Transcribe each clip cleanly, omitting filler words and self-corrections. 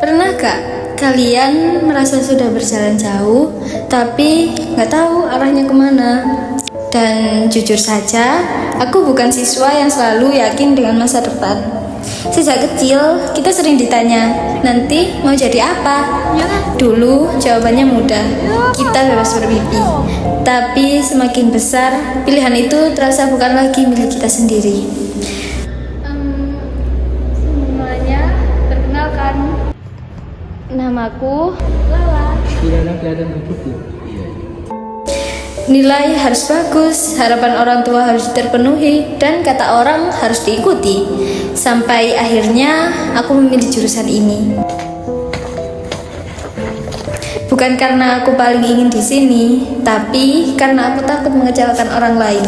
Pernah gak kalian merasa sudah berjalan jauh, tapi gak tahu arahnya kemana? Dan jujur saja, aku bukan siswa yang selalu yakin dengan masa depan. Sejak kecil, kita sering ditanya, nanti mau jadi apa? Dulu jawabannya mudah, kita bebas bermimpi. Tapi semakin besar, pilihan itu terasa bukan lagi milik kita sendiri. Semuanya, perkenalkan, namaku Lala. Kelihatan begitu. Nilai harus bagus, harapan orang tua harus terpenuhi, dan kata orang harus diikuti. Sampai akhirnya aku memilih jurusan ini. Bukan karena aku paling ingin di sini, tapi karena aku takut mengecewakan orang lain.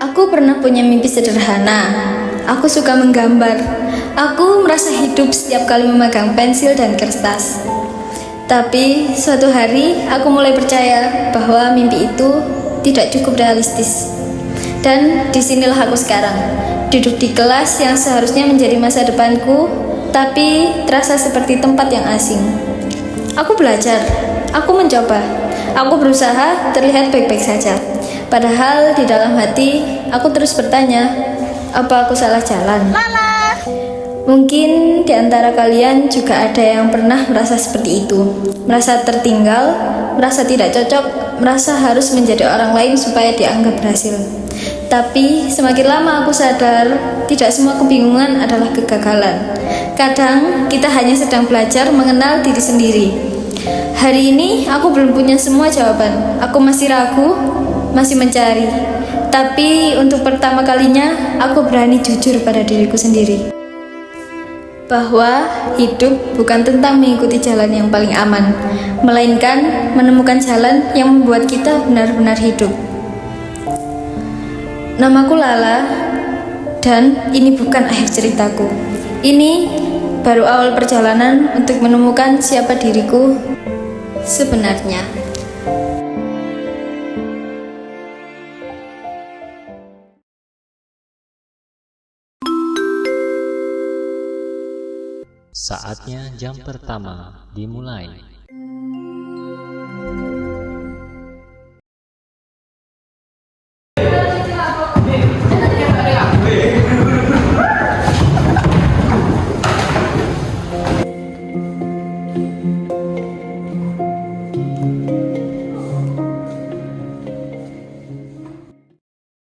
Aku pernah punya mimpi sederhana. Aku suka menggambar. Aku merasa hidup setiap kali memegang pensil dan kertas. Tapi suatu hari aku mulai percaya bahwa mimpi itu tidak cukup realistis. Dan disinilah aku sekarang, duduk di kelas yang seharusnya menjadi masa depanku, tapi terasa seperti tempat yang asing. Aku belajar, aku mencoba, aku berusaha terlihat baik-baik saja. Padahal di dalam hati aku terus bertanya, apa aku salah jalan? Mungkin di antara kalian juga ada yang pernah merasa seperti itu, merasa tertinggal, merasa tidak cocok, merasa harus menjadi orang lain supaya dianggap berhasil. Tapi semakin lama aku sadar, tidak semua kebingungan adalah kegagalan. Kadang kita hanya sedang belajar mengenal diri sendiri. Hari ini aku belum punya semua jawaban, aku masih ragu, masih mencari. Tapi untuk pertama kalinya, aku berani jujur pada diriku sendiri. Bahwa hidup bukan tentang mengikuti jalan yang paling aman, melainkan menemukan jalan yang membuat kita benar-benar hidup. Namaku Lala, dan ini bukan akhir ceritaku. Ini baru awal perjalanan untuk menemukan siapa diriku sebenarnya. Saatnya jam pertama dimulai.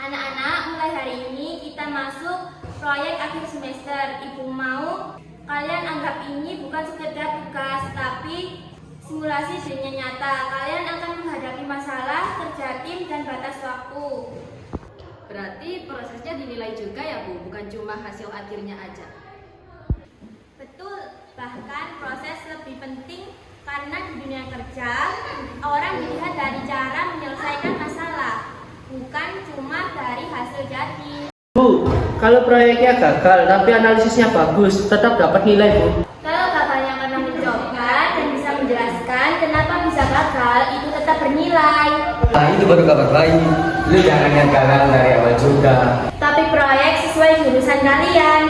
Anak-anak, mulai hari ini kita masuk proyek akhir semester. Ibu mau kalian anggap ini bukan sekedar tugas, tapi simulasi dunia nyata. Kalian akan menghadapi masalah, kerja tim, dan batas waktu. Berarti prosesnya dinilai juga ya Bu, bukan cuma hasil akhirnya aja. Betul, bahkan proses lebih penting karena di dunia kerja, orang dilihat dari cara menyelesaikan masalah, bukan cuma dari hasil jadi. Bu, kalau proyeknya gagal tapi analisisnya bagus, tetap dapat nilai Bu. Kalau kakaknya pernah mencoba dan bisa menjelaskan kenapa bisa gagal, itu tetap bernilai. Nah itu baru kabar baik. Lu jangan yang gagal dari awal juga. Tapi proyek sesuai jurusan kalian.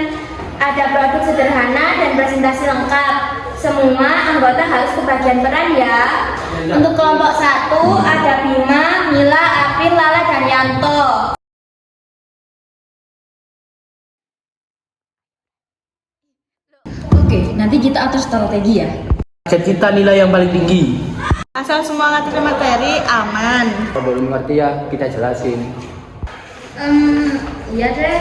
Ada produk sederhana dan presentasi lengkap. Semua anggota harus kebagian peran ya. Untuk kelompok 1 ada Bima, Mila, Apin, Lala, dan Yanto. Oke, nanti kita atur strategi ya. Target kita nilai yang paling tinggi. Asal semua ngerti materi, aman. Kalau belum ngerti ya kita jelasin. Iya deh.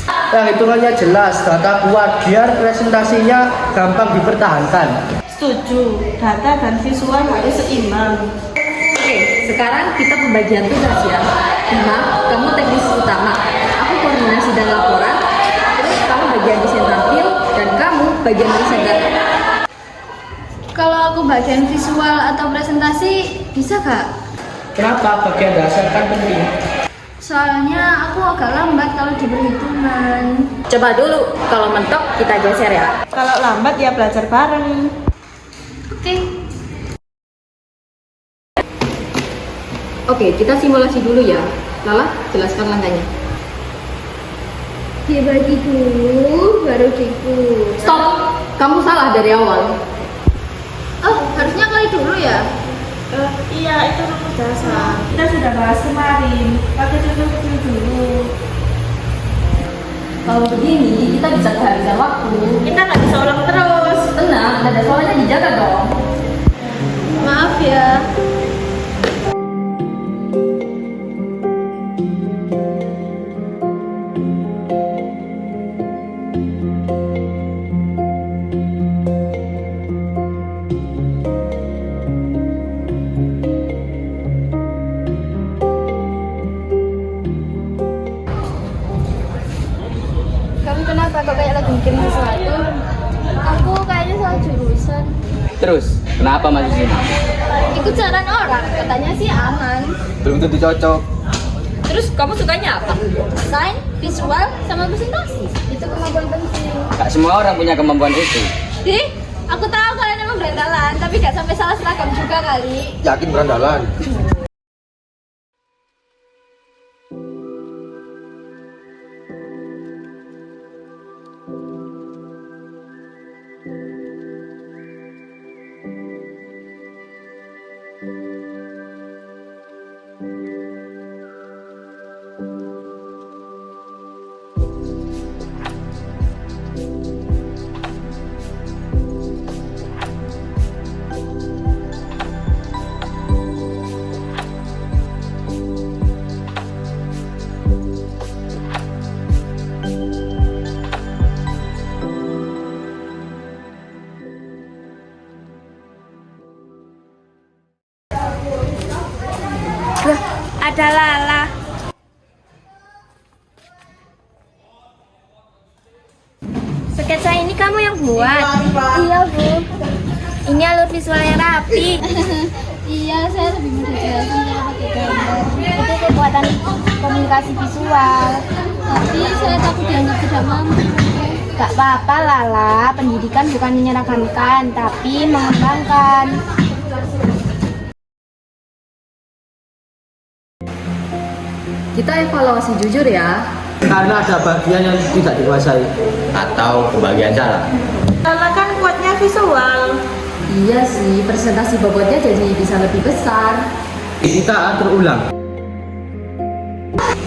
Nah, hitungannya jelas, data kuat, biar presentasinya gampang dipertahankan. Setuju, data dan visual harus seimbang. Oke, sekarang kita pembagian tugas ya. Bima, kamu teknis utama, aku koordinasi dan laporan, terus kamu bagian desain tampil, dan kamu bagian riset data. Kalau aku bagian visual atau presentasi, bisa gak? Kenapa? Bagian dasar kan penting. Soalnya aku agak lambat kalau di perhitungan. Coba dulu, kalau mentok kita geser ya. Kalau lambat ya belajar bareng. Oke. Oke, kita simulasi dulu ya. Lala, jelaskan langkahnya. Dibagi dulu, baru diku. Stop! Kamu salah dari awal. Oh, harusnya kali dulu ya? Iya, itu rumus dasar. Kita sudah bahas kemarin. Pakai contoh kecil dulu. Kalau begini, kita bisa kehabisan waktu. Kita nggak bisa ulang terus. Tenang, nada suaranya dijaga dong. Maaf ya. Kamu kenapa kok kayak lagi mikirin sesuatu? Aku kayaknya salah jurusan. Terus, kenapa masih sini? Ikut saran orang, katanya sih aman. Belum tentu cocok. Terus kamu sukanya apa? Desain, visual, sama presentasi. Itu kemampuan penting. Gak semua orang punya kemampuan itu. Dih, aku tahu kalian emang berandalan, tapi gak sampai salah seragam juga kali. Yakin berandalan? Ada Lala. Sketsa ini kamu yang buat? Iya, Bu. Ini alur visualnya rapi. Iya, saya lebih mudah jelasin kalau pakai gambar. Itu kekuatan komunikasi visual. Tapi saya takut dianggap tidak mampu. Gak apa-apa, Lala. Pendidikan bukan menyeragamkan, tapi mengembangkan. Kita evaluasi jujur ya. Karena ada bagian yang tidak dikuasai. Atau kebagian salah? Karena kan kuatnya visual. Iya sih, presentasi bobotnya jadi bisa lebih besar. Kita atur ulang.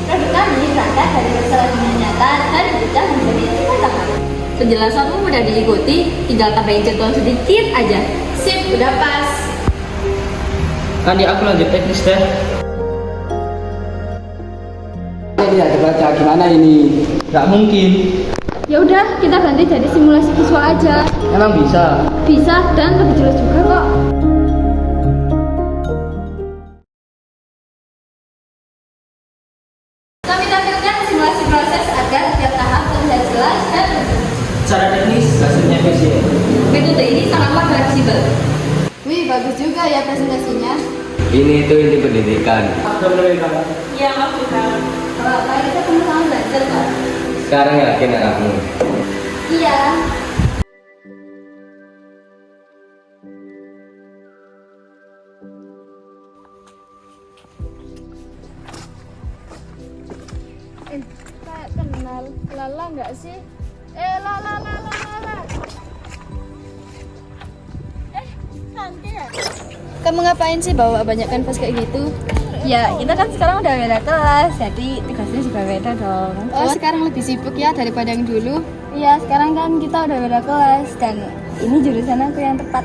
Produk kami berangkat dari masalah dunia nyata dan berubah menjadi tindakan. Penjelasanmu mudah diikuti, tinggal tambahin contoh sedikit aja. Sip, udah pas. Kan aku lanjut teknis deh. Jadi ada baca gimana ini? Gak mungkin. Ya udah, kita ganti jadi simulasi visual aja. Emang bisa? Bisa dan lebih jelas juga kok. Kami tampilkan simulasi proses agar setiap tahap terlihat jelas dan lebih. Secara teknis hasilnya efisien. Metode ini sangatlah fleksibel. Wih, bagus juga ya presentasinya. Ini itu inti pendidikan. Iya, maksudnya. Kalau apa kita sama-sama belajar kok. Sekarang yakin anakmu? Iya. Kayak kenal. Lala nggak sih? Lala. Kamu ngapain sih bawa banyak kanvas kayak gitu? Ya, kita kan sekarang udah beda kelas, jadi tugasnya juga beda dong. Oh, sekarang lebih sibuk ya daripada yang dulu. Iya, sekarang kan kita udah beda kelas dan ini jurusan aku yang tepat.